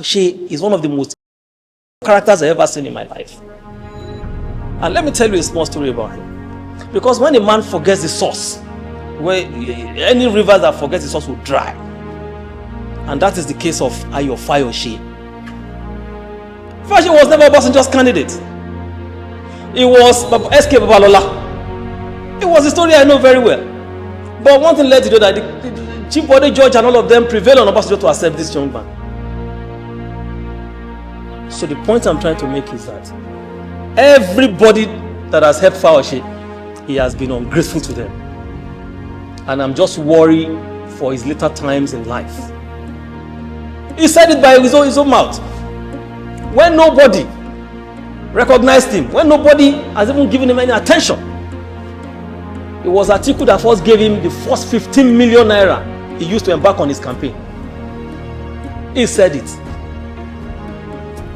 Fayose is one of the most characters I've ever seen in my life. And let me tell you a small story about him. Because when a man forgets the source, where any river that forgets the source will dry. And that is the case of Ayo Fayose. Fayose was never Obasanjo's candidate. It was SK Babalola. It was a story I know very well. But one thing led to that, the chief body judge and all of them prevailed on Obasanjo to accept this young man. So the point I'm trying to make is that everybody that has helped Fayose, he has been ungrateful to them. And I'm just worried for his later times in life. He said it by his own mouth. When nobody recognized him, when nobody has even given him any attention, it was Atiku that first gave him the first 15 million naira he used to embark on his campaign. He said it.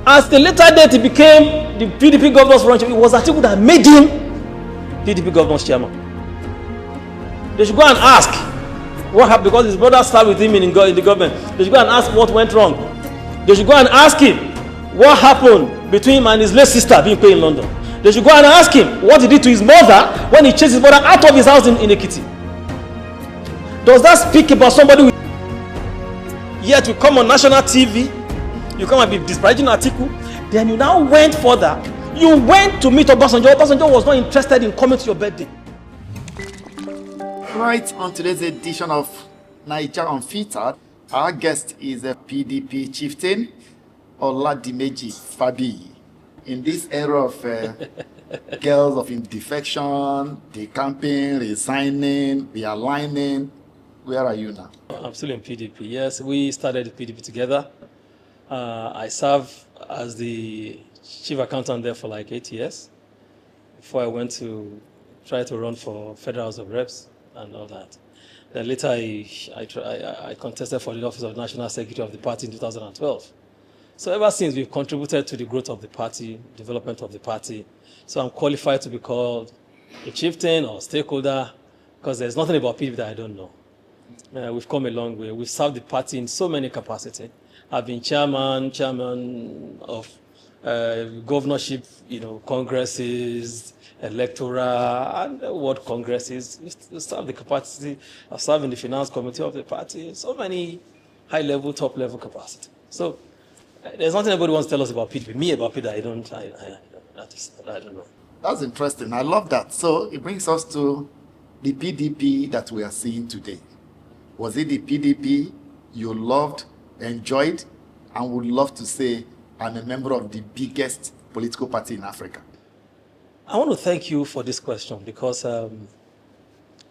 As the later date he became the PDP governor's ranch, it was Atiku that made him PDP governor's chairman. They should go and ask what happened, because his brother started with him in the government. They should go and ask what went wrong. They should go and ask him what happened between him and his late sister being paid in London. They should go and ask him what he did to his mother when he chased his mother out of his house in Ekiti. Does that speak about somebody with... Yet you come on national TV, you come and be disparaging Atiku, then you now went further. You went to meet Obasanjo. Obasanjo was not interested in coming to your birthday. Right, on today's edition of Naija Unfiltered, our guest is a PDP chieftain, Oladimeji Fabiyi. In this era of girls of defection, decamping, resigning, realigning, where are you now? I'm still in PDP. Yes, we started PDP together. I served as the chief accountant there for like 8 years before I went to try to run for Federal House of Reps and all that. Then later I contested for the office of National Secretary of the party in 2012. So ever since, we've contributed to the growth of the party, development of the party. So I'm qualified to be called a chieftain or stakeholder, because there's nothing about PDP that I don't know. We've come a long way. We've served the party in so many capacities. I've been chairman of governorship, congresses, electoral and world congresses. We serve the capacity of serving the finance committee of the party. So many high-level, top-level capacity. So there's nothing anybody wants to tell us about PDP. Me about PDP, I don't know. That's interesting. I love that. So it brings us to the PDP that we are seeing today. Was it the PDP you loved, enjoyed, and would love to say, I'm a member of the biggest political party in Africa? I want to thank you for this question, because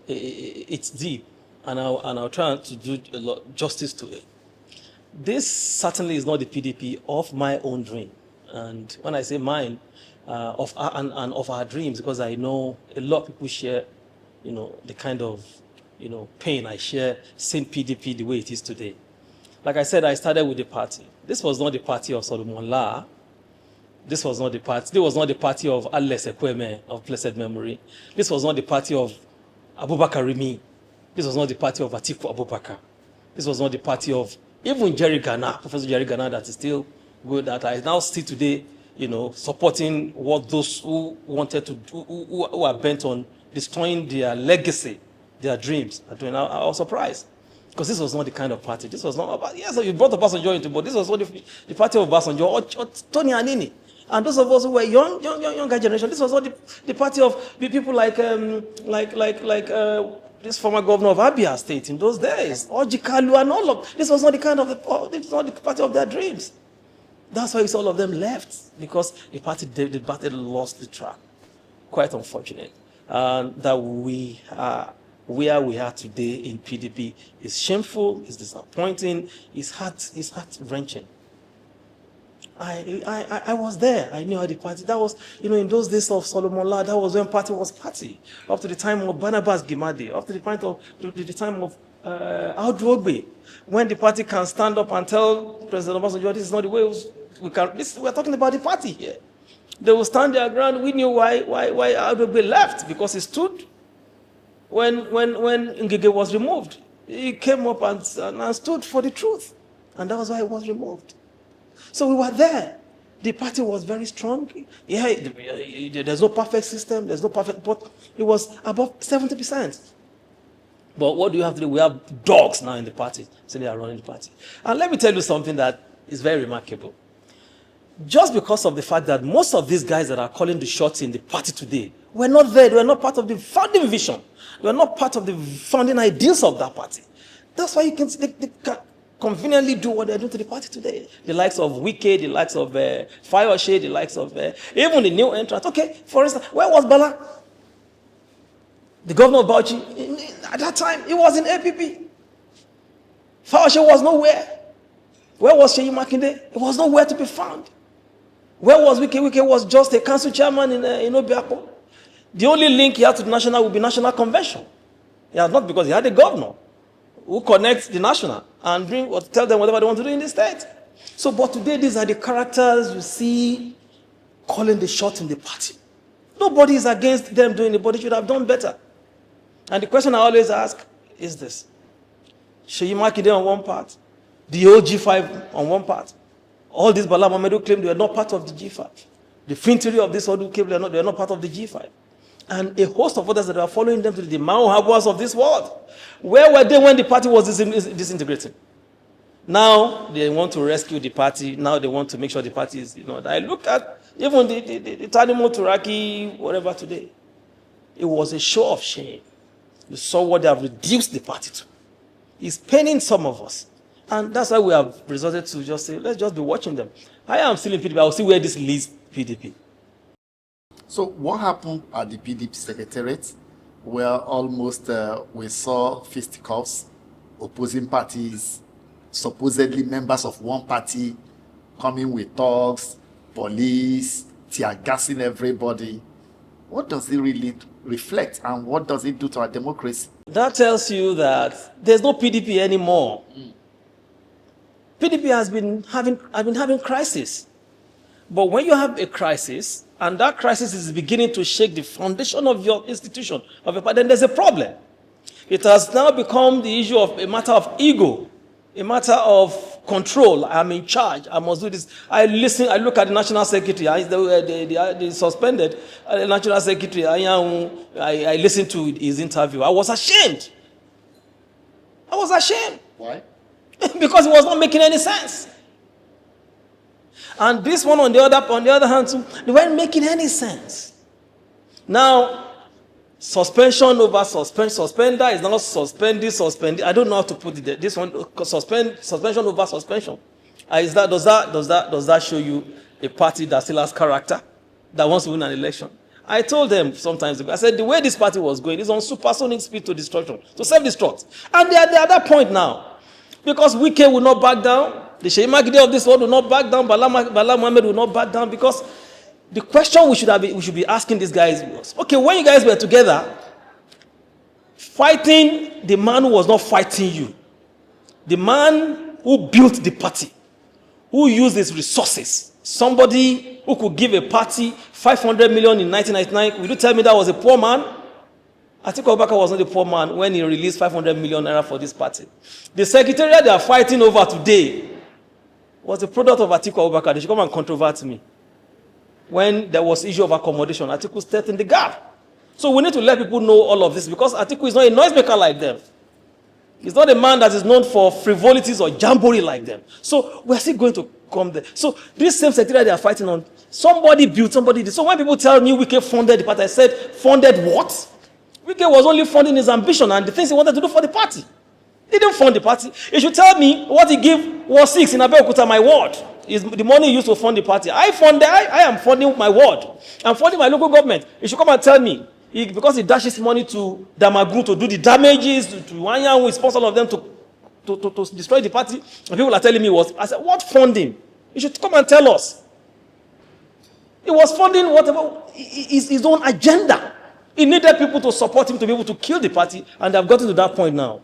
it's deep, and I'll try to do a lot justice to it. This certainly is not the PDP of my own dream, and when I say mine, of our dreams, because I know a lot of people share, the kind of, pain I share seeing PDP the way it is today. Like I said, I started with the party. This was not the party of Solomon La. This was not the party of Alex Ekweme of blessed memory. This was not the party of Abubakar Rimi. This was not the party of Atiku Abubakar. This was not the party of even Jerry Ghana, Professor Jerry Ghana, that is still good, that I now see today, supporting what those who wanted to do, who are bent on destroying their legacy, their dreams are doing. I was surprised, because this was not the kind of party. This was not about, yes, you brought Obasanjo into, but this was not the party of Obasanjo or Tony Anini. And those of us who were younger generation, this was not the party of people like this former governor of Abia State in those days, or Jikalu and all of. This was not the kind of this was not the party of their dreams. That's why all of them left, because the party lost the track. Quite unfortunate. And that we are where we are today in PDP is shameful, is disappointing, is heart-wrenching. I was there. I knew how the party, that was, in those days of Solomon La, that was when party was party. Up to the time of Barnabas Gimade, up to the time of Audrogbe, when the party can stand up and tell President Obasanjo, this is not the way we're talking about the party here. They will stand their ground. We knew why Audrogbe left, because he stood when Ngige was removed. He came up and stood for the truth. And that was why he was removed. So we were there. The party was very strong. Yeah, there's no perfect system. There's no perfect, but it was above 70%. But what do you have to do? We have dogs now in the party, so they are running the party. And let me tell you something that is very remarkable. Just because of the fact that most of these guys that are calling the shots in the party today were not there, they were not part of the founding vision, they were not part of the founding ideals of that party. That's why you can see they can conveniently do what they're doing to the party today. The likes of Wike, the likes of Fayose, the likes of even the new entrant. Okay, for instance, where was Bala? The governor of Bauchi, at that time, he was in APP. Fayose was nowhere. Where was Seyi Makinde? He was nowhere to be found. Where was Wike? Wike was just a council chairman in Obiako. The only link he had to the national would be national convention. Yeah, not because he had a governor who connects the national and tell them whatever they want to do in the state. So, but today these are the characters you see calling the shots in the party. Nobody is against them doing it, but they should have done better. And the question I always ask is this: Seyi Makinde on one part, the old G5 on one part. All these Bala Mohammed claim they were not part of the G5. The Fintiri of this Odu claim they are not part of the G5. And a host of others that are following them to the Mao Habwas of this world. Where were they when the party was disintegrating? Now they want to rescue the party. Now they want to make sure the party is, I look at even the Tanimo Turaki, whatever today. It was a show of shame. You saw what they have reduced the party to. It's paining some of us. And that's why we have resorted to just say, let's just be watching them. I am still in PDP. I will see where this leads PDP. So what happened at the PDP secretariat, where almost we saw fisticuffs, opposing parties, supposedly members of one party coming with thugs, police, tear gassing everybody? What does it really reflect, and what does it do to our democracy? That tells you that there's no PDP anymore. PDP has been having crisis. But when you have a crisis, and that crisis is beginning to shake the foundation of your institution, of your party, then there's a problem. It has now become the issue of a matter of ego, a matter of control. I'm in charge. I must do this. I look at the national secretary. They suspended the national secretary. I listened to his interview. I was ashamed. Why? Because it was not making any sense. And this one on the other hand too, they weren't making any sense. Now, suspension over suspender is now suspended. I don't know how to put it there. This one, suspension over suspension. Does that show you a party that still has character, that wants to win an election? I told them sometimes ago, I said the way this party was going is on supersonic speed to destruction, to self-destruct. And they are at that point now. Because Wike will not back down. The Seyi Makinde of this world will not back down. Bala Mohammed will not back down. Because the question we should be asking these guys was, okay, when you guys were together, fighting the man who was not fighting you, the man who built the party, who used his resources, somebody who could give a party 500 million in 1999, will you tell me that was a poor man? Atiku Abubakar was not a poor man when he released 500 million naira for this party. The secretariat they are fighting over today was a product of Atiku Abubakar. They should come and controvert me. When there was issue of accommodation, Atiku stepped in the gap. So we need to let people know all of this, because Atiku is not a noisemaker like them. He's not a man that is known for frivolities or jamboree like them. So we're still going to come there. So this same secretariat they are fighting on, somebody built, somebody did. So when people tell me Wike funded the party, I said, funded what? Wike was only funding his ambition and the things he wanted to do for the party. He didn't fund the party. He should tell me what he gave Ward 6 in Abeokuta, my ward. Is the money used to fund the party. I am funding my ward. I'm funding my local government. He should come and tell me. Because he dashes money to Damagru to do the damages, to Wanyan, who is sponsor of them to destroy the party. And people are telling me I said, what funding? He should come and tell us. He was funding whatever, his own agenda. He needed people to support him to be able to kill the party, and they have gotten to that point now.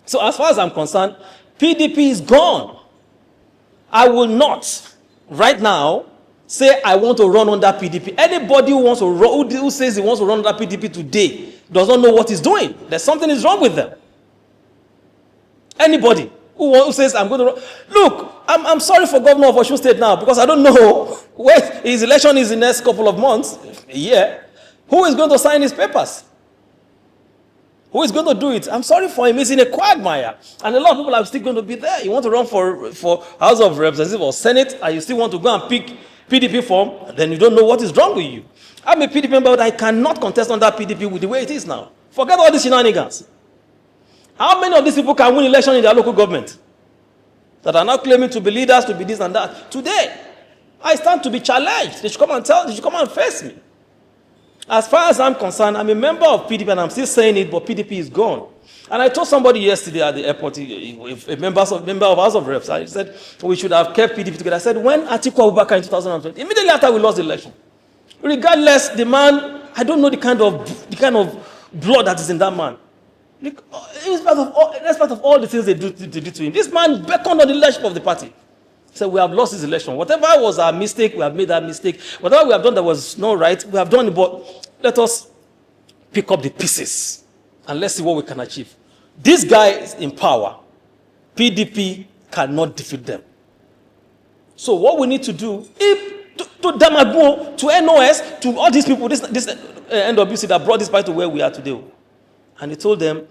So as far as I'm concerned, PDP is gone. I will not, right now, say I want to run under PDP. Anybody who says he wants to run under PDP today does not know what he's doing. There's something is wrong with them. Anybody Who says I'm going to run? Look, I'm sorry for governor of Osun State now because I don't know where his election is in the next couple of months, a year. Who is going to sign his papers? Who is going to do it? I'm sorry for him. He's in a quagmire. And a lot of people are still going to be there. You want to run for House of Representatives or Senate, and you still want to go and pick PDP form, then you don't know what is wrong with you. I'm a PDP member, but I cannot contest under PDP with the way it is now. Forget all these shenanigans. How many of these people can win election in their local government that are now claiming to be leaders, to be this and that? Today, I stand to be challenged. They should come and face me. As far as I'm concerned, I'm a member of PDP, and I'm still saying it, but PDP is gone. And I told somebody yesterday at the airport, a member of House of Reps, I said we should have kept PDP together. I said, when Atiku Abubakar in 2020, immediately after we lost the election, regardless, the man, I don't know the kind of blood that is in that man. In spite of all the things they did to him, this man beckoned on the leadership of the party. He said, we have lost this election. Whatever was our mistake, we have made that mistake. Whatever we have done that was not right, we have done it, but let us pick up the pieces and let's see what we can achieve. These guys in power, PDP cannot defeat them. So what we need to do, to Damagun, to NOS, to all these people, this NWC that brought this party to where we are today. And he told them,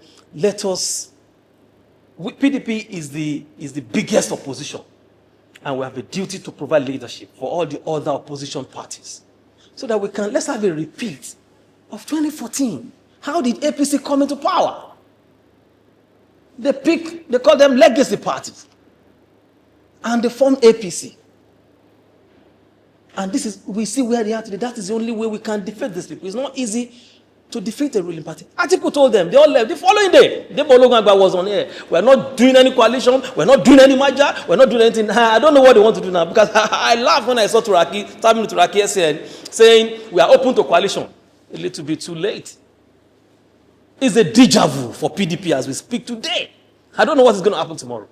PDP is the biggest opposition. And we have a duty to provide leadership for all the other opposition parties. So that let's have a repeat of 2014. How did APC come into power? They call them legacy parties. And they formed APC. And we see where they are today. That is the only way we can defeat these people. It's not easy to defeat a ruling party. Atiku told them, they all left. The following day, Debo Ologungba was on air. We're not doing any coalition. We're not doing any merger. We're not doing anything. I don't know what they want to do now, because I laughed when I saw Turaki saying we are open to coalition. A little bit too late. It's a deja vu for PDP as we speak today. I don't know what is going to happen tomorrow.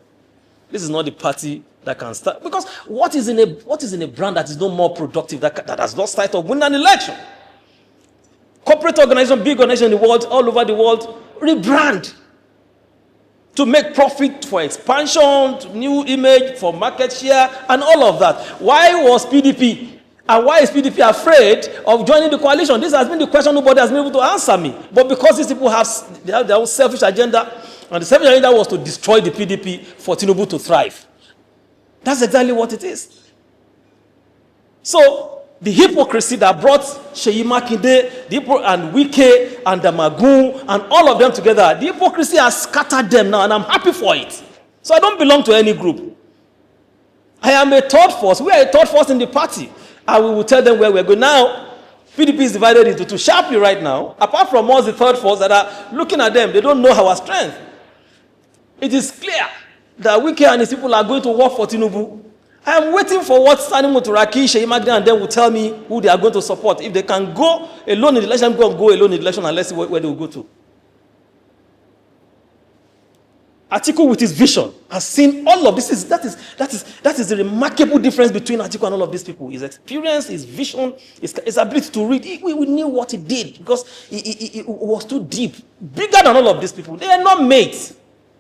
This is not the party that can start. Because what is in a brand that is no more productive, that has not started to win an election? Corporate organization, big organization in the world, all over the world, rebrand to make profit for expansion, to new image, for market share, and all of that. Why was PDP and why is PDP afraid of joining the coalition? This has been the question nobody has been able to answer me. But because these people have their own selfish agenda, and the selfish agenda was to destroy the PDP for Tinubu to thrive. That's exactly what it is. So, the hypocrisy that brought Seyi Makinde and Wike and Damagun and all of them together, the hypocrisy has scattered them now, and I'm happy for it. So I don't belong to any group. I am a third force. We are a third force in the party. And we will tell them where we're going. Now, PDP is divided into two sharply right now. Apart from us, the third force that are looking at them, they don't know our strength. It is clear that Wike and his people are going to work for Tinubu. I am waiting for what Sani Moturaki, Seyi Makinde, and them will tell me who they are going to support. If they can go alone in the election, go alone in the election, and let's see where they will go to. Atiku, with his vision, has seen all of this. That is the remarkable difference between Atiku and all of these people. His experience, his vision, his ability to read. We knew what he did because it was too deep, bigger than all of these people. They are not mates,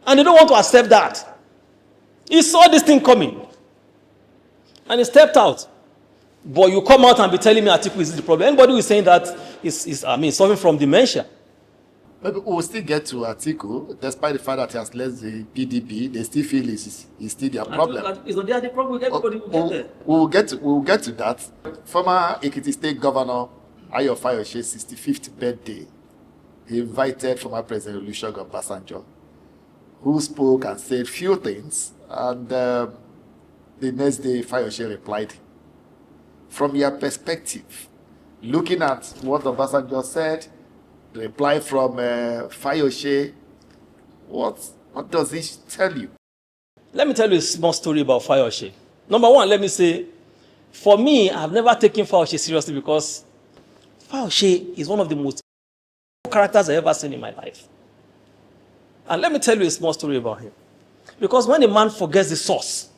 and they don't want to accept that. He saw this thing coming, and he stepped out. But you come out and be telling me Atiku is the problem. Anybody who is saying that is suffering from dementia. Maybe we'll still get to Atiku, despite the fact that he has left the PDP, they still feel it's still their problem. It's not their problem. Everybody will get there. We'll get to that. Former Ekiti State Governor Ayo Fayose's 65th birthday, he invited former President Olusegun Obasanjo, who spoke and said few things, and the next day Fayose replied. From your perspective, looking at what Obasanjo said, the reply from Fayose, what does this tell you? Let me tell you a small story about Fayose. Number one, let me say, for me, I've never taken Fayose seriously because Fayose is one of the most characters I've ever seen in my life. And let me tell you a small story about him. Because when a man forgets the source,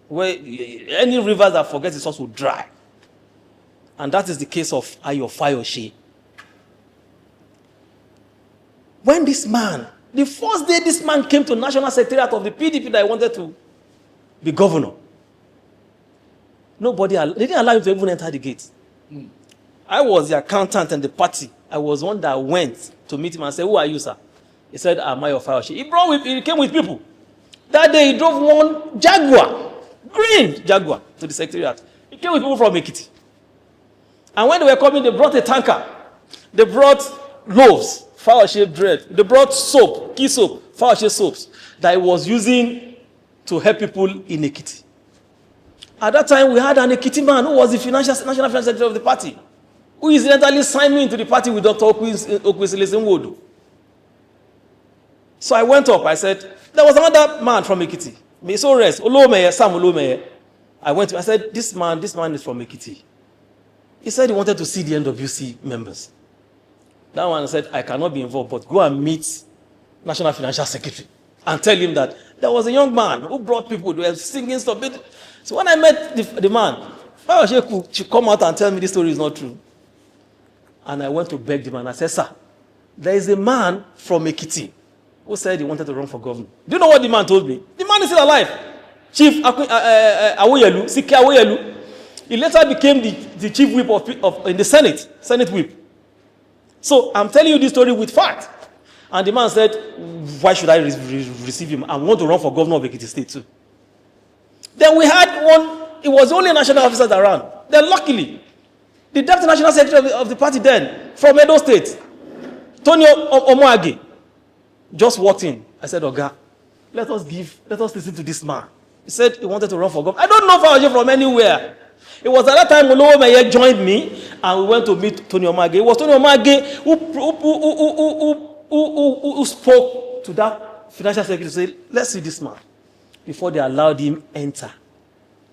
where any river that forgets the source will dry. And that is the case of Ayo Fayose. When this man The first day this man came to National Secretariat of the PDP that I wanted to be governor, they didn't allow him to even enter the gate. I was the accountant in the party. I was one that went to meet him and said, "Who are you, sir?" He said, "I'm Ayo Fayose." He came with people. That day he drove one Jaguar, green Jaguar, to the secretariat. He came with people from Ekiti. And when they were coming, they brought a tanker. They brought loaves, Fayose bread. They brought soap, key soap, Fayose soaps that he was using to help people in Ekiti. At that time, we had an Ekiti man who was the national financial secretary of the party, who incidentally signed me into the party with Dr. Okwesilesenwodo. So I went up, I said, there was another man from Ekiti. So rest, Olomeye, Sam Olomeye. I went to, I said, this man is from Ekiti. He said he wanted to see the NWC members. That one said, I cannot be involved, but go and meet National Financial Secretary and tell him that there was a young man who brought people, they were singing stuff. So when I met the man, Fayose should come out and tell me this story is not true. And I went to beg the man. I said, sir, there is a man from Ekiti who said he wanted to run for governor. Do you know what the man told me? The man is still alive. Chief Awoyelu, Sike Awoyelu. He later became the chief whip in the Senate whip. So I'm telling you this story with fact. And the man said, why should I receive him? I want to run for governor of Ekiti State too. Then we had one, it was the only national officer that ran. Then luckily, the deputy national secretary of the party then, from Edo State, Tony Omoage, just walked in. I said, Oga, let us listen to this man. He said he wanted to run for governor. I don't know Fayose from anywhere. It was at that time Olowomeye joined me and we went to meet Tony Omage. It was Tony Omage who spoke to that financial secretary to say, let's see this man, before they allowed him enter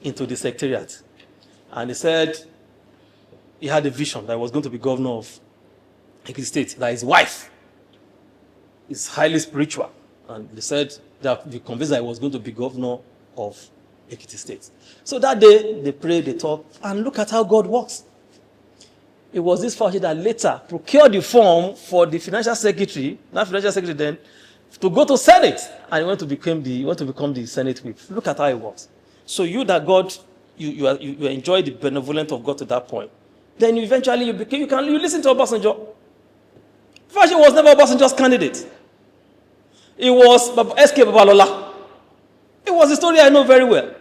into the secretariat. And he said he had a vision that he was going to be governor of Ekiti State, that his wife is highly spiritual. And they said that they convinced that he was going to be governor of Ekiti State. So that day, they prayed, they talked, and look at how God works. It was this Fayose that later procured the form for the financial secretary, not financial secretary then, to go to Senate, and he went to become the Senate whip. Look at how it works. So you that God, you enjoy the benevolence of God to that point. Then eventually you listen to Obasanjo. Fayose was never Obasanjo's candidate. It was SK Babalola. It was a story I know very well.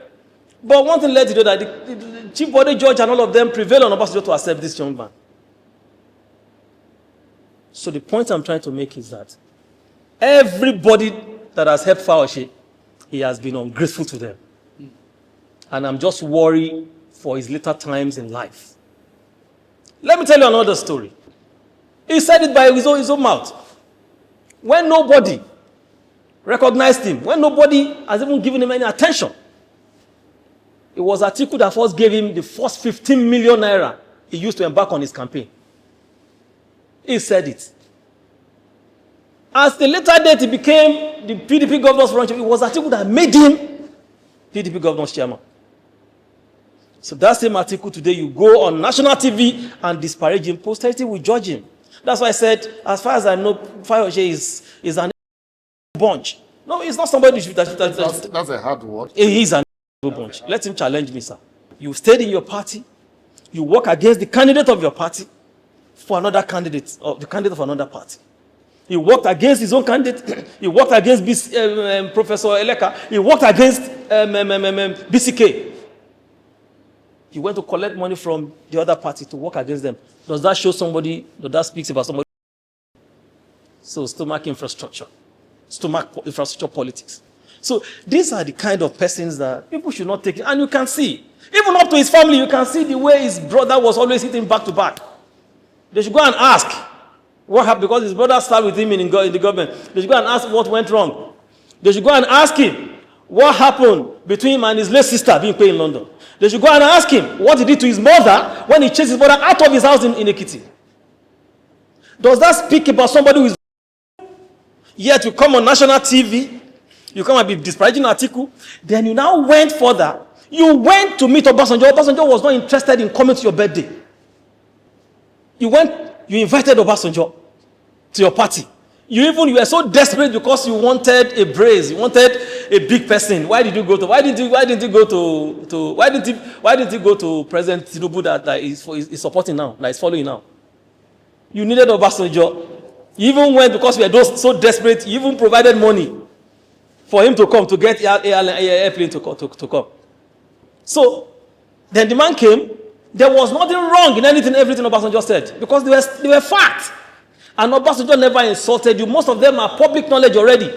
But one thing led to that the chief bode judge and all of them prevailed on Obasanjo to accept this young man. So the point I'm trying to make is that everybody that has helped Fayose, he has been ungrateful to them. And I'm just worried for his later times in life. Let me tell you another story. He said it by his own mouth. When nobody recognized him, when nobody has even given him any attention, it was Atiku that first gave him the first 15 million naira he used to embark on his campaign. He said it. As the later date he became the PDP governor's ranch, it was Atiku that made him PDP governor's chairman. So that same Atiku today, you go on national TV and disparage him, posterity will judge him. That's why I said, as far as I know, Fayose is an bunch. No, he's not somebody that's a hard word. He's an bunch. Let him challenge me, sir. You stayed in your party, you work against the candidate of your party for another candidate, or the candidate of another party. He worked against his own candidate. He worked against Professor Eleka. He worked against BCK. He went to collect money from the other party to work against them. Does that show somebody, does that speak about somebody? So stomach infrastructure politics. So these are the kind of persons that people should not take it. And you can see, even up to his family, you can see the way his brother was always hitting back to back. They should go and ask what happened, because his brother started with him in the government. They should go and ask what went wrong. They should go and ask him what happened between him and his late sister being paid in London. They should go and ask him what he did to his mother when he chased his mother out of his house in Ekiti. Does that speak about somebody who is... Yet you come on national TV, you come and be disparaging Atiku, then you now went further. You went to meet Obasanjo. Obasanjo was not interested in coming to your birthday. You invited Obasanjo to your party. You were so desperate because you wanted a brace, you wanted a big person. Why didn't you go to President Tinubu that is supporting now, that is following now? You needed Obasanjo. You even went because you were so desperate. You even provided money for him to come, to get airplane to come. So then the man came. There was nothing wrong in everything Obasanjo said, because they were facts. And Obasanjo never insulted you. Most of them are public knowledge already.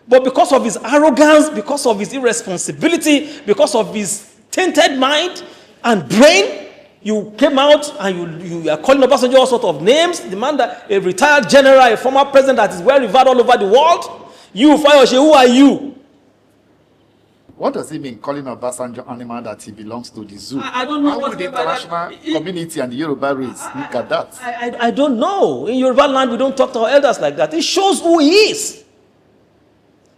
But because of his arrogance, because of his irresponsibility, because of his tainted mind and brain, you came out and you are calling Obasanjo all sorts of names. The man that a retired general, a former president that is well revered all over the world. You, Fayose, who are you? What does it mean calling Obasanjo animal that he belongs to the zoo? I don't know. How would the international community and the Yoruba race look at that? I don't know. In Yoruba land, we don't talk to our elders like that. It shows who he is.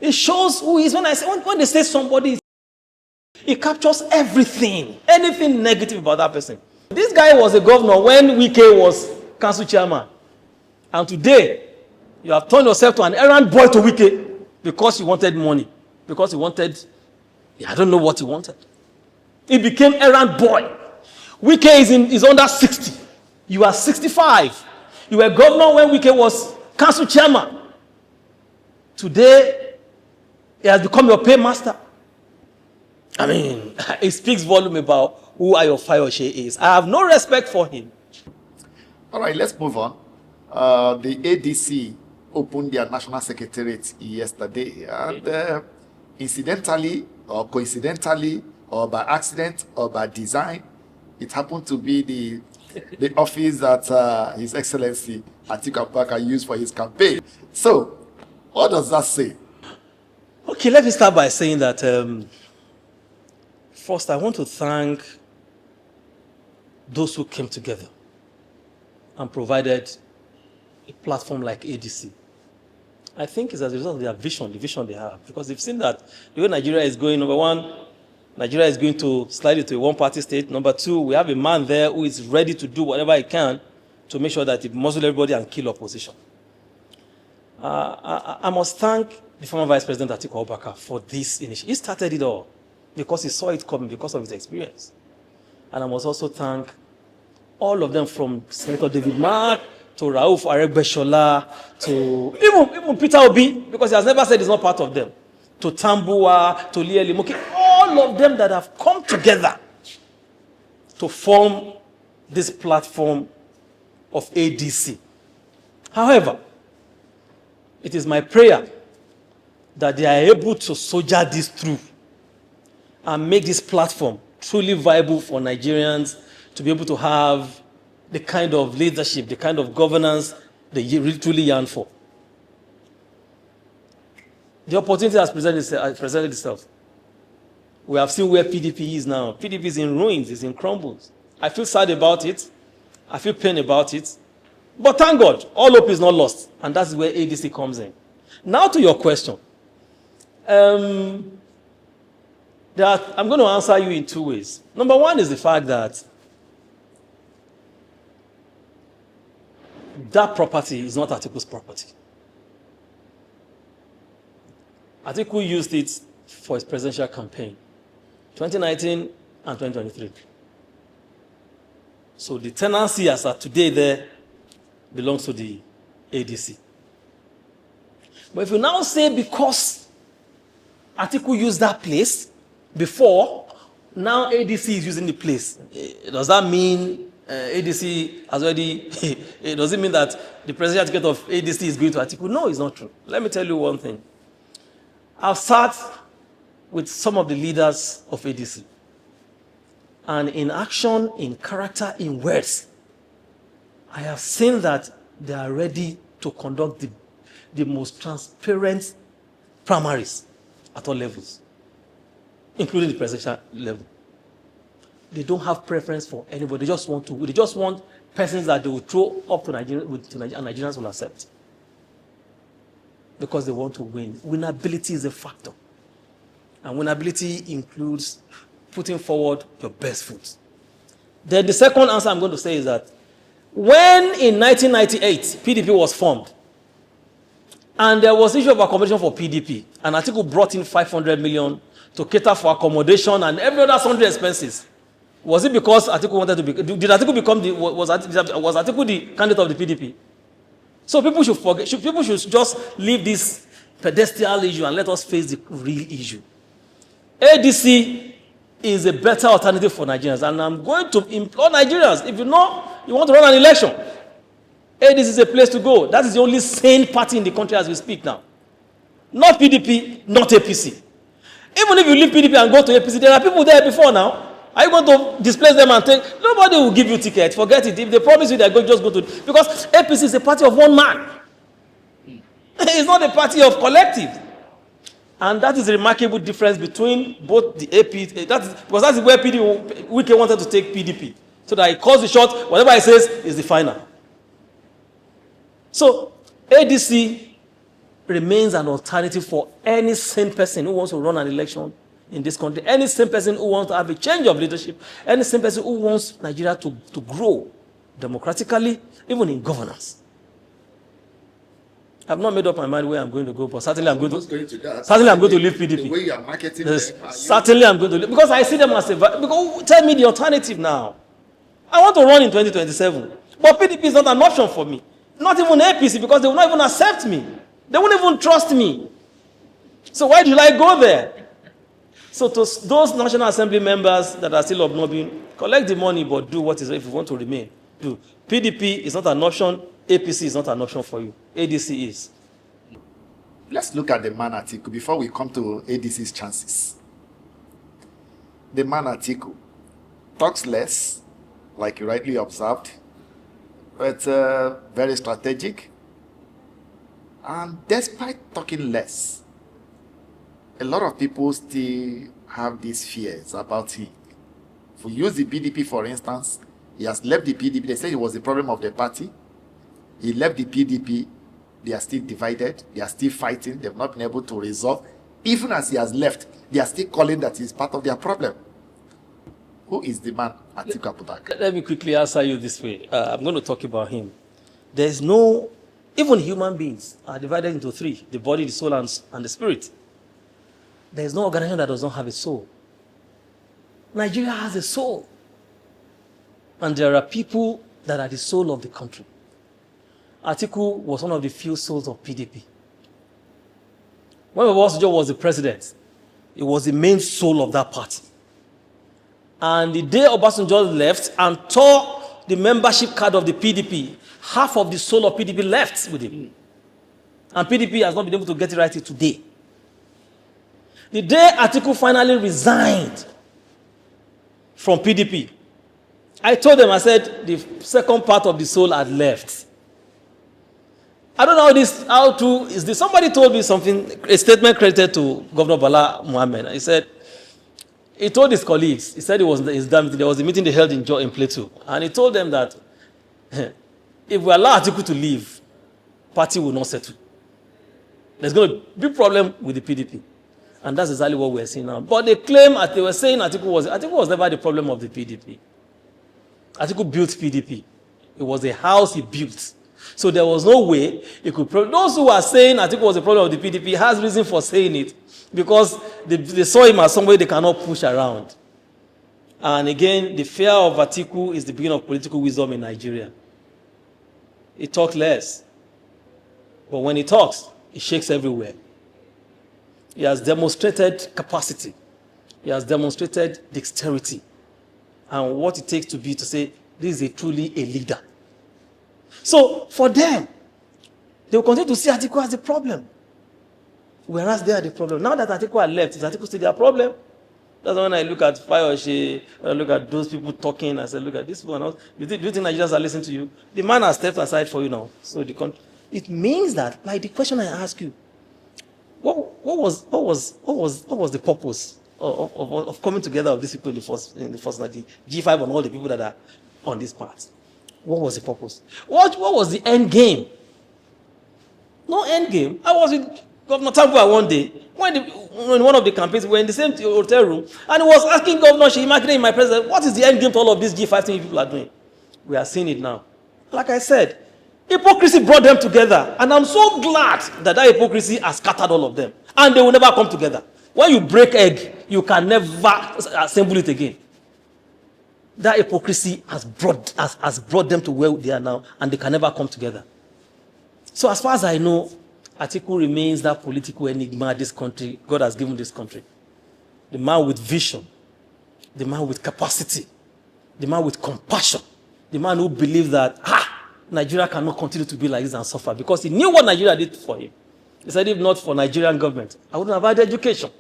It shows who he is. When they say somebody, it captures everything. Anything negative about that person. This guy was a governor when Wike was council chairman. And today, you have turned yourself to an errand boy to Wike because you wanted money. Because you wanted... I don't know what he wanted. He became errand boy. Wike is under 60. You are 65. You were governor when Wike was council chairman. Today, he has become your paymaster. I mean, it speaks volume about who Ayo Fayose is. I have no respect for him. All right, let's move on. The ADC opened their national secretariat yesterday, and incidentally, or coincidentally, or by accident, or by design, it happened to be the office that His Excellency Atiku Abubakar used for his campaign. So, what does that say? Okay, let me start by saying that first I want to thank those who came together and provided a platform like ADC. I think it's as a result of their vision, the vision they have. Because they've seen that the way Nigeria is going, number one, Nigeria is going to slide into a one-party state. Number two, we have a man there who is ready to do whatever he can to make sure that he muzzle everybody and kill opposition. I must thank the former Vice President Atiku Abubakar for this initiative. He started it all because he saw it coming, because of his experience. And I must also thank all of them, from Senator David Mark to Rauf Aregbesola, to even Peter Obi, because he has never said he's not part of them, to Tambuwa, to Lieli Moki, all of them that have come together to form this platform of ADC. However, it is my prayer that they are able to soldier this through and make this platform truly viable for Nigerians to be able to have the kind of leadership, the kind of governance they truly yearn for. The opportunity has presented itself. We have seen where PDP is now. PDP is in ruins, it's in crumbles. I feel sad about it. I feel pain about it. But thank God, all hope is not lost. And that's where ADC comes in. Now to your question. I'm going to answer you in two ways. Number one is the fact that that property is not Atiku's property. Atiku used it for his presidential campaign, 2019 and 2023. So the tenancy as of today there belongs to the ADC. But if you now say because Atiku used that place before, now ADC is using the place, does that mean ADC has already, does it mean that the presidential ticket of ADC is going to Atiku? No, it's not true. Let me tell you one thing. I've sat with some of the leaders of ADC. And in action, in character, in words, I have seen that they are ready to conduct the most transparent primaries at all levels, including the presidential level. They don't have preference for anybody. They just want persons that they will throw up to Nigeria, and Nigerians will accept. Because they want to win. Winnability is a factor. And winnability includes putting forward your best foot. Then the second answer I'm going to say is that when in 1998 PDP was formed, And there was issue of accommodation for PDP. And Atiku brought in 500 million to cater for accommodation and every other sundry expenses. Was it because Atiku wanted to be? Did Atiku become the? Was Atiku the candidate of the PDP? So people should forget. People should just leave this pedestal issue and let us face the real issue. ADC is a better alternative for Nigerians, and I'm going to implore Nigerians: if you know you want to run an election, ADC is a place to go. That is the only sane party in the country as we speak now. Not PDP, not APC. Even if you leave PDP and go to APC, there are people there before now. Are you going to displace them and take? Nobody will give you ticket. Forget it. If they promise you, they're going to just go to. Because APC is a party of one man. It's not a party of collective. And that is the remarkable difference between both the AP. Because that's where Wike wanted to take PDP. So that he calls the shot, whatever he says is the final. So ADC remains an alternative for any sane person who wants to run an election in this country, any same person who wants to have a change of leadership, any same person who wants Nigeria to grow democratically, even in governance. I've not made up my mind where I'm going to go, but certainly I'm going to leave PDP. The way you are marketing yes, them, certainly I'm going to leave, because I see them as a... Because tell me the alternative now. I want to run in 2027, but PDP is not an option for me. Not even APC, because they will not even accept me. They won't even trust me. So why should I go there? So to those National Assembly members that are still obnobbing, collect the money, but do what is if you want to remain. Do. PDP is not an option. APC is not an option for you. ADC is. Let's look at the man Atiku before we come to ADC's chances. The man Atiku talks less, like you rightly observed, but very strategic. And despite talking less, a lot of people still have these fears about him. If we use the PDP, for instance, he has left the PDP. They say it was the problem of the party. He left the PDP. They are still divided. They are still fighting. They've not been able to resolve. Even as he has left, they are still calling that he's part of their problem. Who is the man, Atiku Abubakar? Let me quickly answer you this way. I'm going to talk about him. There's no... Even human beings are divided into three: the body, the soul, and the spirit. There is no organization that does not have a soul. Nigeria has a soul. And there are people that are the soul of the country. Atiku was one of the few souls of PDP. When Obasanjo was the president, he was the main soul of that party. And the day Obasanjo left and tore the membership card of the PDP, half of the soul of PDP left with him. And PDP has not been able to get it right till today. The day Atiku finally resigned from PDP, I told them, I said, the second part of the soul had left. I don't know how true is this. Somebody told me something, a statement credited to Governor Bala Mohammed. He said, he told his colleagues, he said there was a meeting they held in Plateau, and he told them that if we allow Atiku to leave, party will not settle. There's going to be a problem with the PDP. And that's exactly what we're seeing now. But they claim, as they were saying, Atiku was never the problem of the PDP. Atiku built PDP. It was a house he built. So there was no way he could... Those who are saying Atiku was the problem of the PDP has reason for saying it, because they saw him as somebody they cannot push around. And again, the fear of Atiku is the beginning of political wisdom in Nigeria. He talks less. But when he talks, he shakes everywhere. He has demonstrated capacity. He has demonstrated dexterity. And what it takes to say, this is truly a leader. So, for them, they will continue to see Atiku as the problem. Whereas they are the problem. Now that Atiku are left, is Atiku still their problem? That's when I look at Fayose, when I look at those people talking, I say, look at this one. Do you think Nigerians are listening to you? The man has stepped aside for you now. So it means that, like the question I ask you, what was the purpose of coming together of these people in the first night, G5 and all the people that are on this part? What was the purpose? What was the end game? No end game. I was with Governor Tabua one day when one of the campaigns, we were in the same hotel room, and he was asking Governor Sheyi Makinde, my president, what is the end game to all of these G5 things people are doing? We are seeing it now. Like I said, Hypocrisy brought them together. And I'm so glad that that hypocrisy has scattered all of them. And they will never come together. When you break egg, you can never assemble it again. That hypocrisy has brought them to where they are now, and they can never come together. So as far as I know, Atiku remains that political enigma this country, God has given this country. The man with vision, the man with capacity, the man with compassion, the man who believes that, Nigeria cannot continue to be like this and suffer, because he knew what Nigeria did for him. He said, if not for Nigerian government, I wouldn't have had education.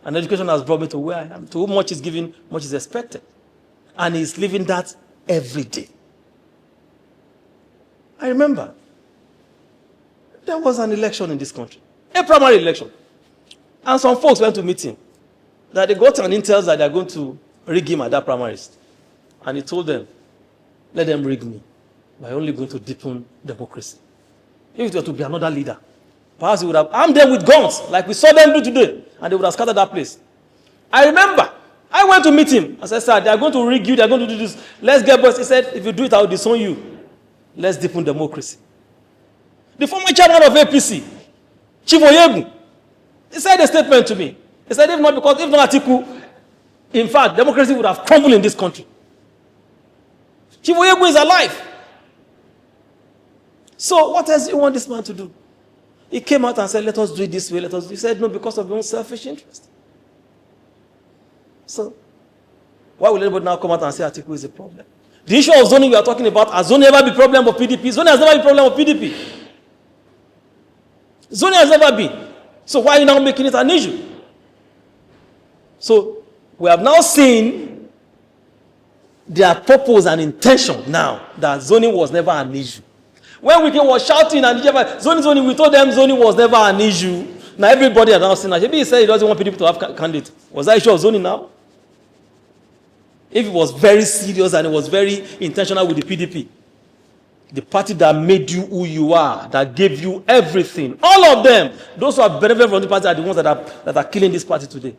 And education has brought me to where I am. To whom much is given, much is expected. And he's living that every day. I remember there was an election in this country, a primary election. And some folks went to meet him, that they got an intel that they're going to rig him at that primaries. And he told them, let them rig me by only going to deepen democracy. If it were to be another leader, perhaps he would have armed them with guns, like we saw them do today, and they would have scattered that place. I remember, I went to meet him. I said, sir, they are going to rig you, they are going to do this. Let's get boys. He said, if you do it, I will disown you. Let's deepen democracy. The former chairman of APC, Chief Oyegun, he said a statement to me. He said, if not Atiku, in fact, democracy would have crumbled in this country. Chief Oyegun is alive. So what else do you want this man to do? He came out and said, let us do it this way. He said, no, because of your own selfish interest. So, why will anybody now come out and say Atiku is a problem? The issue of zoning we are talking about, has zoning ever been a problem of PDP? Zoning has never been a problem of PDP. Zoning has never been. So why are you now making it an issue? So, we have now seen their purpose and intention now that zoning was never an issue. When Wike was shouting and zoning, we told them zoning was never an issue. Now everybody has now seen that. Maybe he said he doesn't want PDP to have candidates. Was that issue of zoning now? If it was very serious and it was very intentional with the PDP, the party that made you who you are, that gave you everything, all of them, those who have benefited from the party are the ones that are killing this party today.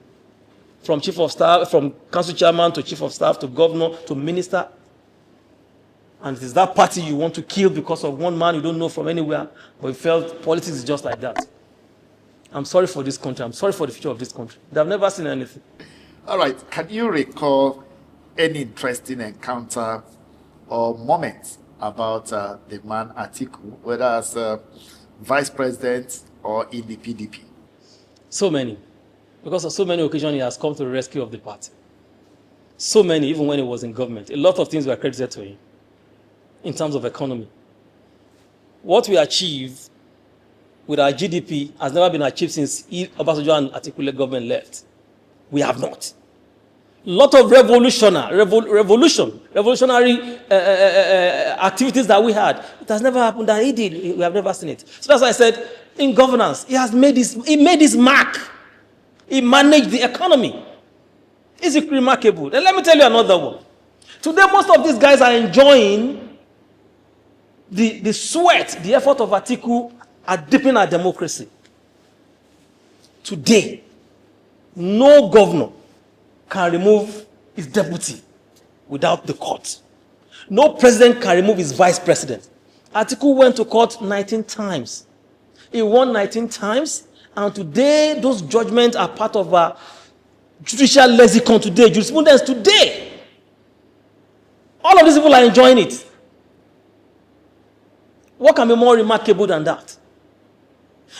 From chief of staff, from council chairman to chief of staff to governor to minister. And it is that party you want to kill because of one man you don't know from anywhere, but you felt politics is just like that. I'm sorry for this country. I'm sorry for the future of this country. They have never seen anything. All right. Can you recall any interesting encounter or moment about the man Atiku, whether as vice president or in the PDP? So many. Because on so many occasions, he has come to the rescue of the party. So many, even when he was in government. A lot of things were credited to him in terms of economy. What we achieved with our GDP has never been achieved since Obasanjo and Atiku government left. We have not. A lot of revolutionary activities that we had, it has never happened that he did. We have never seen it. So that's why I said, in governance, he made his mark. He managed the economy. It's remarkable. Then let me tell you another one. Today, most of these guys are enjoying the sweat, the effort of Atiku at deepening our democracy. Today, no governor can remove his deputy without the court. No president can remove his vice president. Atiku went to court 19 times. He won 19 times, and today those judgments are part of our judicial lexicon today, jurisprudence today. All of these people are enjoying it. What can be more remarkable than that?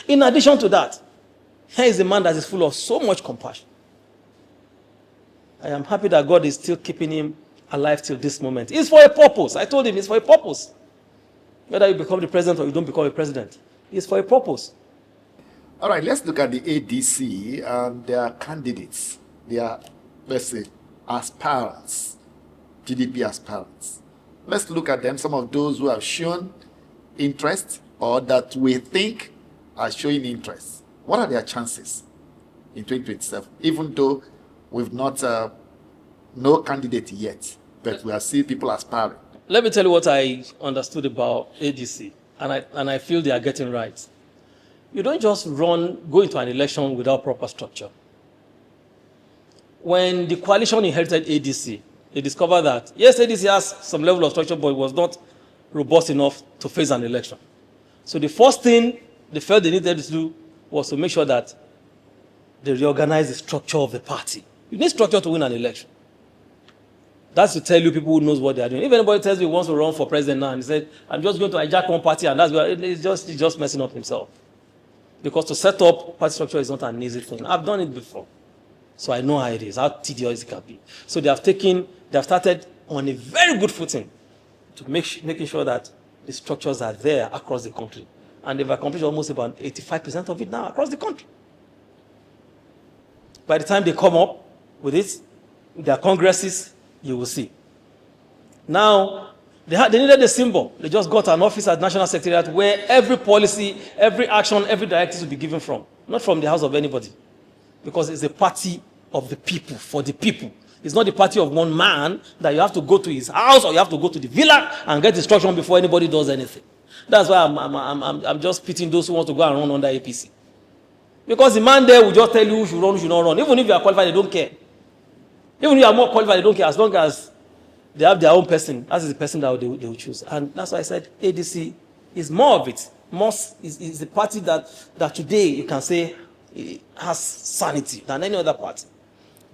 In addition to that, here is a man that is full of so much compassion. I am happy that God is still keeping him alive till this moment. It's for a purpose. I told him it's for a purpose. Whether you become the president or you don't become a president, it's for a purpose. All right, let's look at the ADC and their candidates. They are, let's say, aspirants, PDP aspirants. Let's look at them, some of those who have shown interest or that we think are showing interest. What are their chances in 2027? Even though we've not, no candidate yet, but we are seeing people aspiring. Let me tell you what I understood about ADC, and I feel they are getting right. You don't just go into an election without proper structure. When the coalition inherited ADC, they discovered that, yes, ADC has some level of structure, but it was not robust enough to face an election. So the first thing they felt they needed to do was to make sure that they reorganize the structure of the party. You need structure to win an election. That's to tell you people who knows what they are doing. If anybody tells you he wants to run for president now and he said, I'm just going to hijack one party and that's where he's just messing up himself. Because to set up party structure is not an easy thing. I've done it before. So I know how it is, how tedious it can be. So they have started on a very good footing to making sure that the structures are there across the country. And they've accomplished almost about 85% of it now across the country. By the time they come up with it, their congresses, you will see. Now, they needed a symbol. They just got an office at National Secretariat where every policy, every action, every directive will be given from. Not from the house of anybody. Because it's a party of the people, for the people. It's not the party of one man that you have to go to his house or you have to go to the villa and get instruction before anybody does anything. That's why I'm just pitying those who want to go and run under APC. Because the man there will just tell you who should run, who should not run. Even if you are qualified, they don't care. Even if you are more qualified, they don't care. As long as they have their own person, that is the person that they will choose. And that's why I said ADC is more of it. Is a party that today you can say has sanity than any other party.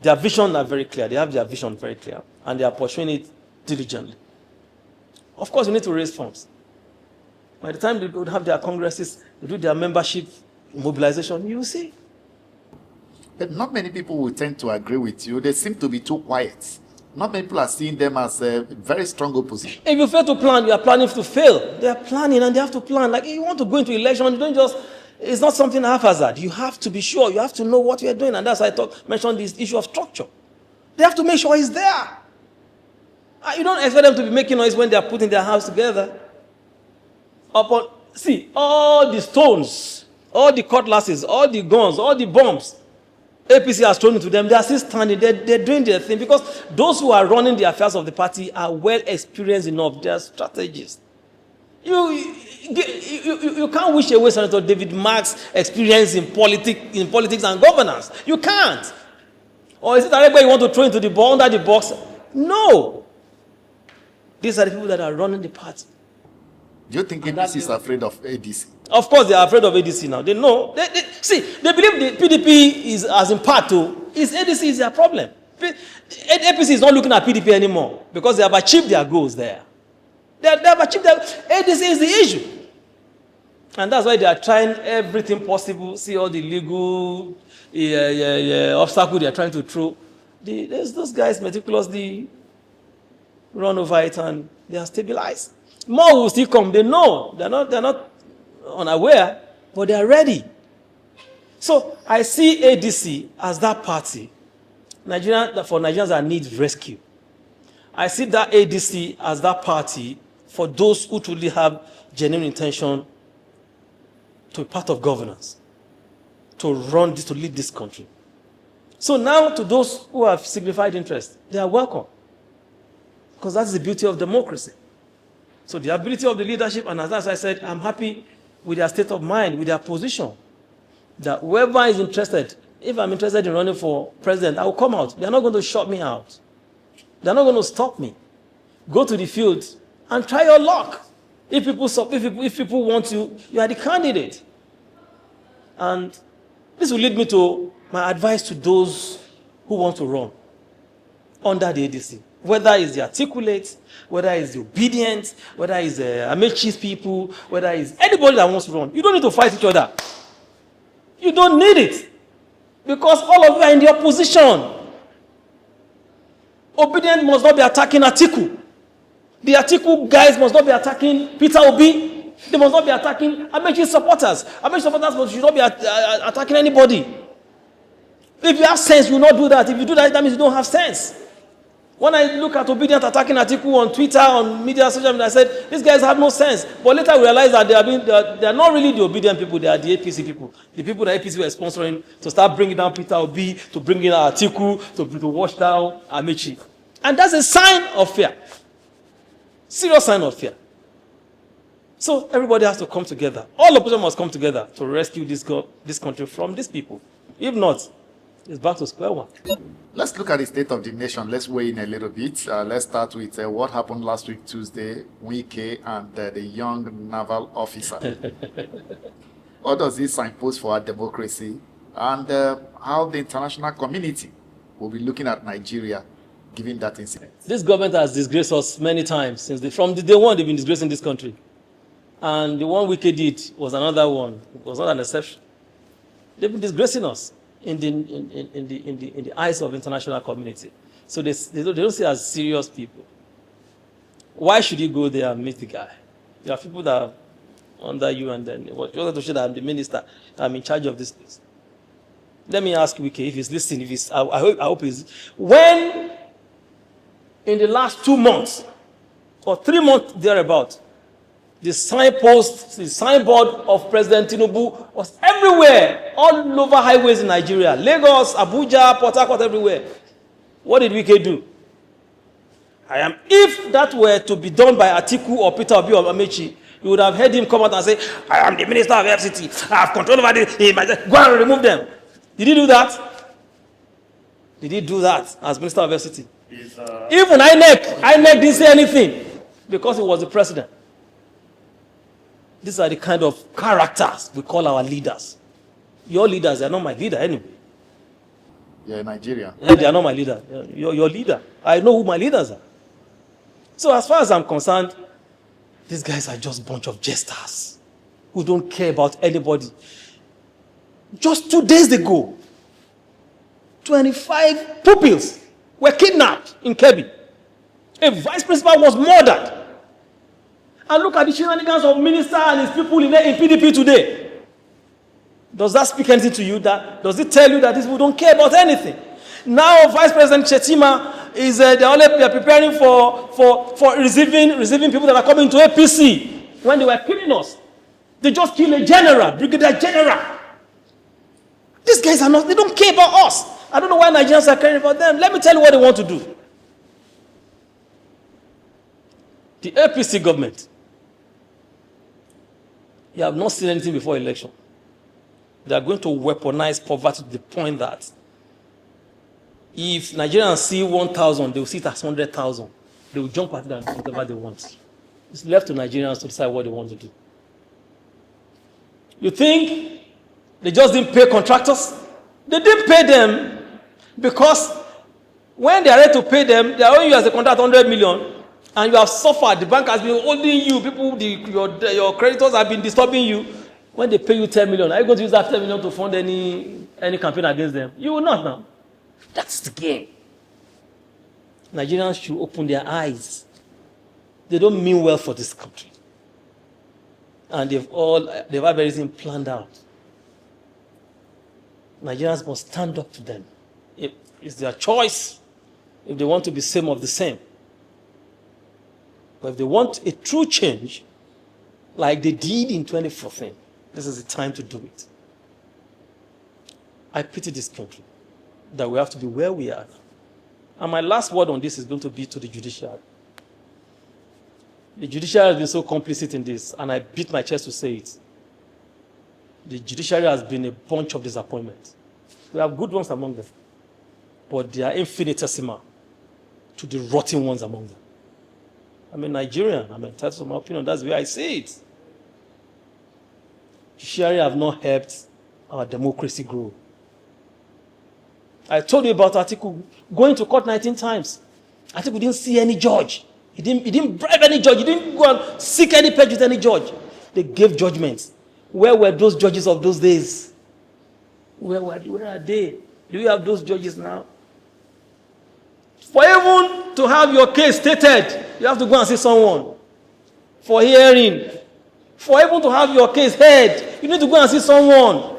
Their vision are very clear. They have their vision very clear. And they are pursuing it diligently. Of course, we need to raise funds. By the time they would have their congresses, they do their membership mobilization, you will see. But not many people will tend to agree with you. They seem to be too quiet. Not many people are seeing them as a very strong opposition. If you fail to plan, you are planning to fail. They are planning and they have to plan. Like if you want to go into election, you don't just, it's not something haphazard. You have to be sure. You have to know what you are doing. And that's why I mentioned this issue of structure. They have to make sure it's there. You don't expect them to be making noise when they are putting their house together. See, all the stones, all the cutlasses, all the guns, all the bombs, APC has thrown into them. They are still standing. They're doing their thing because those who are running the affairs of the party are well experienced enough. They are strategists. You can't wish away Senator David Mark's experience in politics and governance. You can't. Or is it everybody you want to throw into the ball under the box? No. These are the people that are running the party. Do you think APC is afraid of ADC? Of course, they are afraid of ADC now. They know. They believe the PDP is as in part too. ADC is their problem. APC is not looking at PDP anymore because they have achieved their goals there. They have achieved their ADC is the issue. And that's why they are trying everything possible. See all the legal obstacles they are trying to throw. Those guys meticulously run over it and they are stabilized. More will still come. They know. They're not unaware, but they are ready. So I see ADC as that party for Nigerians that need rescue. I see that ADC as that party for those who truly have genuine intention to be part of governance, to lead this country. So now to those who have signified interest, they are welcome. Because that's the beauty of democracy. So the ability of the leadership, and as I said, I'm happy with their state of mind, with their position. That whoever is interested, if I'm interested in running for president, I will come out. They're not going to shut me out. They're not going to stop me. Go to the field and try your luck. If people want you, you are the candidate. And this will lead me to my advice to those who want to run under the ADC. Whether it's the articulate, whether it's the obedient, whether it's the Amechi's people, whether it's anybody that wants to run. You don't need to fight each other. You don't need it. Because all of you are in the opposition. Obedient must not be attacking Atiku. The Atiku guys must not be attacking Peter Obi. They must not be attacking Amechi's supporters. Amechi's supporters should not be attacking anybody. If you have sense, you will not do that. If you do that, that means you don't have sense. When I look at Obedient attacking Atiku on Twitter, on media, social media, I said, these guys have no sense. But later we realized that they are not really the Obedient people, they are the APC people. The people that APC were sponsoring to start bringing down Peter Obi, to bring in Atiku, to wash down Amechi. And that's a sign of fear. Serious sign of fear. So everybody has to come together. All opposition must come together to rescue this country from these people. If not, it's back to square one. Let's look at the state of the nation. Let's weigh in a little bit. Let's start with what happened last week, Tuesday, Wike and the young naval officer. What does this signpost for our democracy and how the international community will be looking at Nigeria given that incident? This government has disgraced us many times from the day one. They've been disgracing this country, and the one Wike did was another one. It was not an exception. They've been disgracing us in the eyes of international community. So they don't see us as serious people. Why should you go there and meet the guy? You have people that are under you, and then you want to show that I'm the minister, I'm in charge of this place. Let me ask Wike if he's listening. If he's, I hope he's. When in the last 2 months or 3 months thereabout, the signpost, the signboard of President Tinubu was everywhere, all over highways in Nigeria, Lagos, Abuja, Port Harcourt, everywhere. What did Wike do? If that were to be done by Atiku or Peter Obi or Amechi, you would have heard him come out and say, I am the minister of FCT, I have control over this, go and remove them. Did he do that? Did he do that as minister of FCT? Even INEC didn't say anything because he was the president. These are the kind of characters we call our leaders. Your leaders, they are not my leader anyway. You're Nigerian. They are not my leader. Your leader. I know who my leaders are. So as far as I'm concerned, these guys are just a bunch of jesters who don't care about anybody. Just 2 days ago, 25 pupils were kidnapped in Kebbi. A vice principal was murdered. And look at the shenanigans of minister and his people in PDP today. Does that speak anything to you? Does it tell you that these people don't care about anything? Now Vice President Chetima is they're preparing for receiving people that are coming to APC when they were killing us. They just killed a general, brigadier general. These guys they don't care about us. I don't know why Nigerians are caring about them. Let me tell you what they want to do. The APC government, you have not seen anything before election. They are going to weaponize poverty to the point that if Nigerians see 1,000, they will see it as 100,000. They will jump at it and do whatever they want. It's left to Nigerians to decide what they want to do. You think they just didn't pay contractors? They didn't pay them because when they are ready to pay them, they are owing you as a contract 100 million. And you have suffered. The bank has been holding you. People, your creditors have been disturbing you. When they pay you 10 million, are you going to use that 10 million to fund any campaign against them? You will not now. That's the game. Nigerians should open their eyes. They don't mean well for this country. And they've had everything planned out. Nigerians must stand up to them. It's their choice if they want to be same of the same. But if they want a true change, like they did in 2014, this is the time to do it. I pity this country, that we have to be where we are now. And my last word on this is going to be to the judiciary. The judiciary has been so complicit in this, and I beat my chest to say it. The judiciary has been a bunch of disappointments. We have good ones among them, but they are infinitesimal to the rotten ones among them. I'm a Nigerian. I'm entitled to my opinion. That's the way I see it. Judiciary have not helped our democracy grow. I told you about Atiku going to court 19 times. Atiku didn't see any judge. He didn't bribe any judge. He didn't go and seek any pledge with any judge. They gave judgments. Where were those judges of those days? Where are they? Do you have those judges now? For even to have your case stated, you have to go and see someone. For hearing. For even to have your case heard, you need to go and see someone.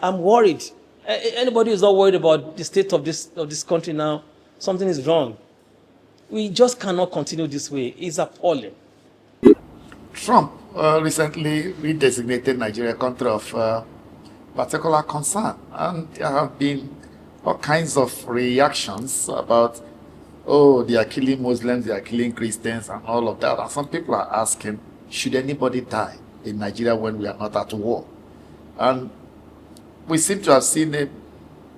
I'm worried. Anybody who's not worried about the state of this country now, something is wrong. We just cannot continue this way. It's appalling. Trump recently redesignated Nigeria a country of particular concern, and there have been all kinds of reactions about, oh, they are killing Muslims, they are killing Christians, and all of that. And some people are asking, should anybody die in Nigeria when we are not at war? And we seem to have seen a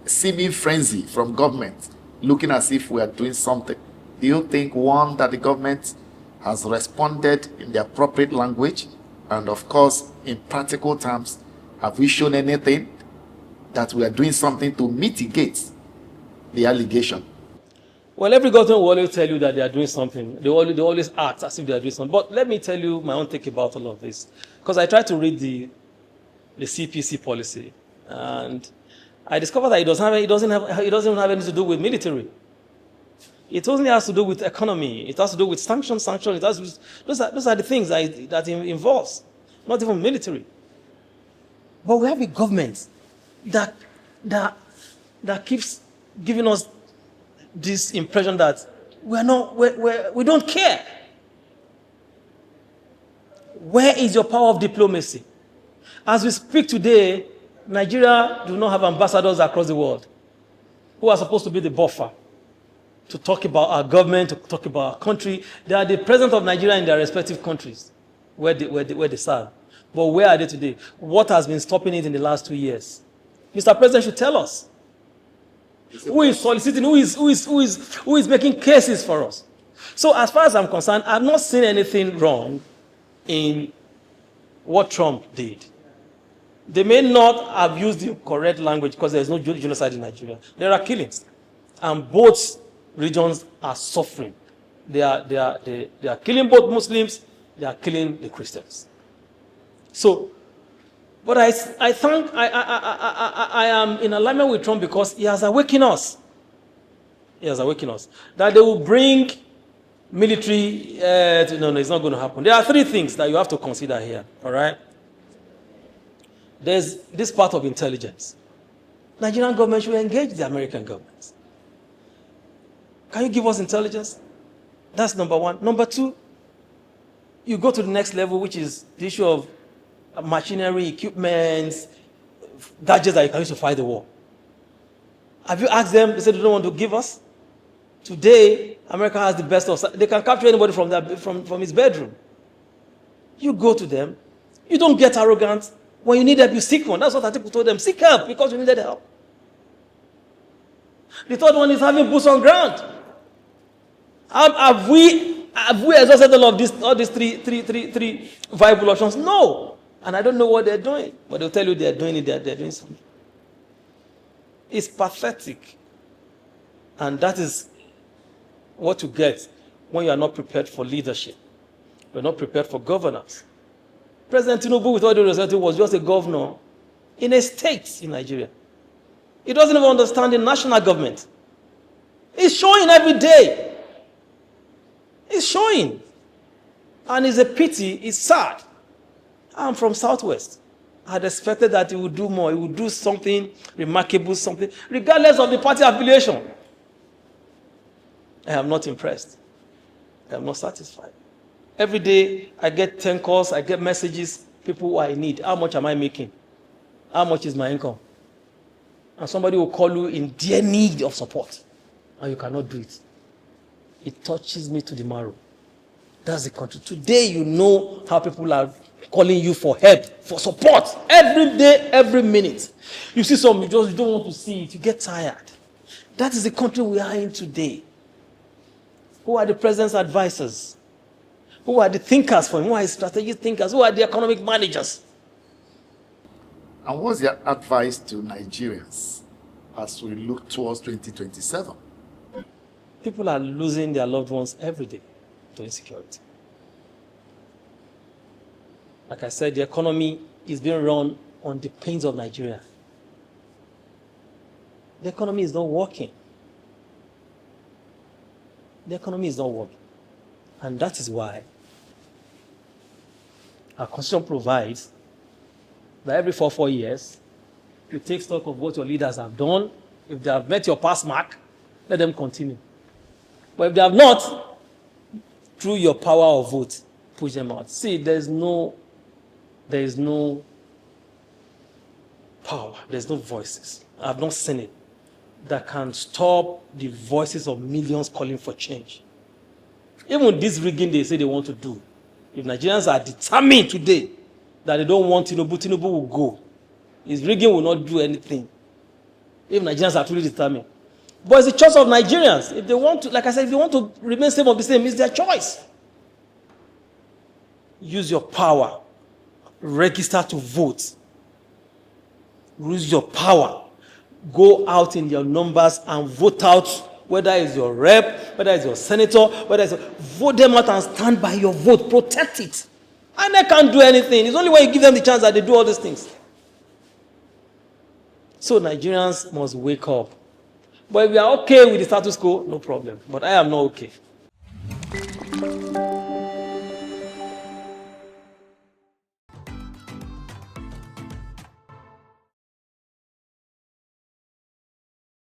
seeming frenzy from government, looking as if we are doing something. Do you think, one, that the government has responded in the appropriate language? And of course, in practical terms, have we shown anything that we are doing something to mitigate the allegation? Well, every government will always tell you that they are doing something. They always act as if they are doing something. But let me tell you my own take about all of this. Because I tried to read the CPC policy, and I discovered that it doesn't have anything to do with military. It only has to do with economy. It has to do with sanctions. It has those are the things that it involves, not even military. But we have a government that keeps giving us this impression that we don't care. Where is your power of diplomacy? As we speak today, Nigeria do not have ambassadors across the world who are supposed to be the buffer to talk about our government, to talk about our country. They are the president of Nigeria in their respective countries where they serve. But where are they today? What has been stopping it in the last 2 years? Mr. President should tell us. Who is soliciting? Who is making cases for us? So as far as I'm concerned, I've not seen anything wrong in what Trump did. They may not have used the correct language because there is no genocide in Nigeria. There are killings, and both regions are suffering. They are killing both Muslims. They are killing the Christians. So, but I think I am in alignment with Trump because he has awakened us. He has awakened us that they will bring military. No, it's not going to happen. There are 3 things that you have to consider here. All right. There's this part of intelligence. Nigerian government should engage the American government. Can you give us intelligence? That's number 1. Number 2, you go to the next level, which is the issue of machinery, equipment, gadgets that you can use to fight the war. Have you asked them? They said they don't want to give us. Today, America has the best of. They can capture anybody from his bedroom. You go to them. You don't get arrogant. When you need help, you seek one. That's what Atiku told them. Seek help because you needed help. The third one is having boots on ground. Have we exhausted all these three viable options? No. And I don't know what they're doing. But they'll tell you they're doing it, they're doing something. It's pathetic. And that is what you get when you are not prepared for leadership. You're not prepared for governance. President Tinubu, with all due respect, was just a governor in a state in Nigeria. He doesn't even understand the national government. It's showing every day. It's showing. And it's a pity, it's sad. I'm from Southwest. I had expected that he would do more. He would do something remarkable, something, regardless of the party affiliation. I am not impressed. I am not satisfied. Every day, I get 10 calls, I get messages, people who are in need. How much am I making? How much is my income? And somebody will call you in dear need of support, and you cannot do it. It touches me to the marrow. That's the country. Today, you know how people are calling you for help, for support. Every day, every minute. You see some, you don't want to see it. You get tired. That is the country we are in today. Who are the president's advisors? Who are the thinkers for him? Who are his strategic thinkers? Who are the economic managers? And what's your advice to Nigerians as we look towards 2027? People are losing their loved ones every day to insecurity. Like I said, the economy is being run on the pains of Nigeria. The economy is not working. The economy is not working. And that is why our constitution provides that every 4 years, you take stock of what your leaders have done. If they have met your pass mark, let them continue. But if they have not, through your power of vote, push them out. See, there is no power, there's no voices. I have not seen it that can stop the voices of millions calling for change. Even this rigging they say they want to do, if Nigerians are determined today that they don't want Tinubu, Tinubu will go. His rigging will not do anything. if Nigerians are truly determined. But it's the choice of Nigerians. If they want to, like I said, if they want to remain same or be same, it's their choice. Use your power. Register to vote. Use your power. Go out in your numbers and vote out, whether it's your rep, whether it's your senator, whether it's vote them out and stand by your vote. Protect it. And they can't do anything. It's only when you give them the chance that they do all these things. So Nigerians must wake up. But if we are okay with the status quo, no problem. But I am not okay.